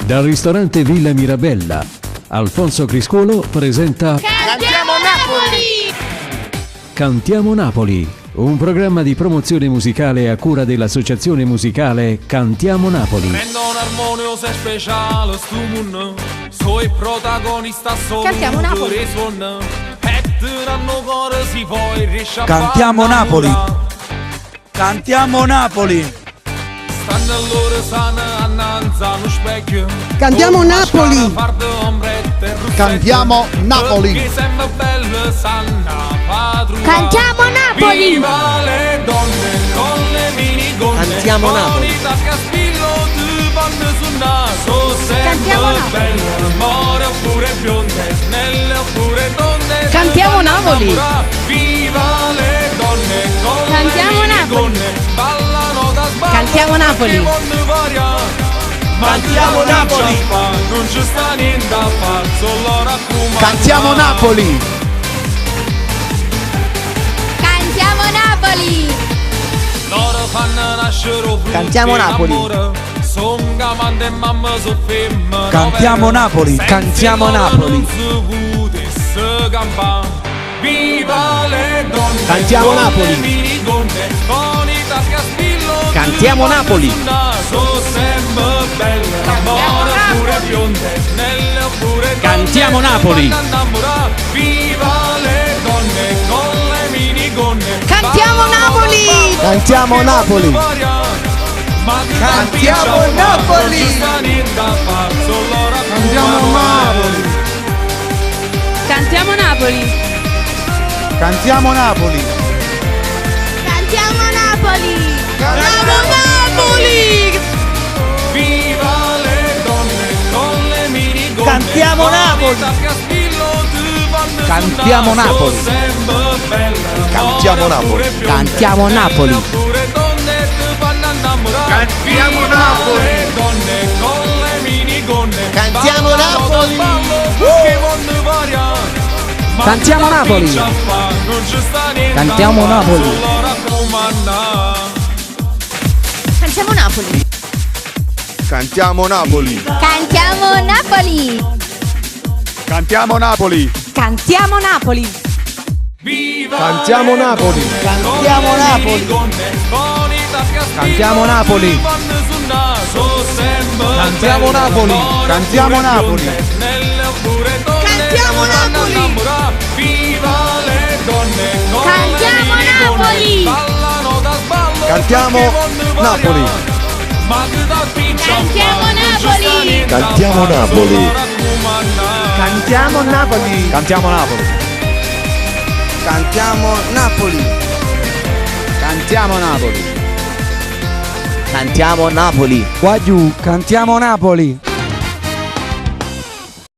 Dal ristorante Villa Mirabella, Alfonso Criscuolo presenta Cantiamo Napoli! Cantiamo Napoli, un programma di promozione musicale a cura dell'associazione musicale Cantiamo Napoli. Prendo un armonioso e speciale stumun, so il protagonista solo. Cantiamo Napoli. E tiranno cuore si poi riesce a Cantiamo Napoli. Cantiamo Napoli. Stanno allora sana annanzi allo specchio. Cantiamo Napoli. Cantiamo Napoli. Che sembra bello sanna padrona. Cantiamo Napoli. Viva le donne con le minigonne. Cantiamo Napoli. Con i tascaspillo di panne sul naso. Cantiamo Sembra Napoli. bello amore oppure bionde, snelle oppure donne. Cantiamo Napoli. Viva le donne con Cantiamo le Napoli. minigonne. Ballano da sballo. Cantiamo Napoli. Cantiamo Napoli. Non ci sta niente a fare, solo raccomando. Cantiamo Napoli. Cantiamo Napoli. Loro fanno nascere frutti Cantiamo Napoli. d'amore. Son gamande e mamma so femmine. Cantiamo Napoli. Cantiamo Napoli. Non si vuole se campa. Viva le donne. Cantiamo con Napoli. le minigonne, con i taschi a spillo. Cantiamo di Napoli. sul naso, sempre belle. Amore oppure bionde, snelle oppure donne. Cantiamo Napoli. Innamorate. Viva le donne con le minigonne. Cantiamo Napoli. Cantiamo Napoli. Cantiamo Napoli. Cantiamo Napoli. Cantiamo Napoli. Cantiamo Napoli. Cantiamo Napoli. Cantiamo Napoli. Viva le donne con le minigonne. Cantiamo Napoli. Cantiamo Napoli. Cantiamo Napoli. Cantiamo Napoli. Cantiamo Napoli. Cantiamo Napoli. Cantiamo Napoli. Cantiamo Napoli. Cantiamo Napoli. Cantiamo Napoli. Cantiamo Napoli. Cantiamo Napoli. Cantiamo Napoli. Cantiamo Napoli. Cantiamo Napoli. Cantiamo Napoli. Cantiamo Napoli. Cantiamo Napoli. Cantiamo Napoli. Viva le donne. Cantiamo Napoli. Cantiamo Napoli. Cantiamo Napoli. Cantiamo Napoli. Cantiamo Napoli. Cantiamo Napoli. Cantiamo Napoli. Cantiamo Napoli. Cantiamo Napoli. Qua giù, cantiamo Napoli.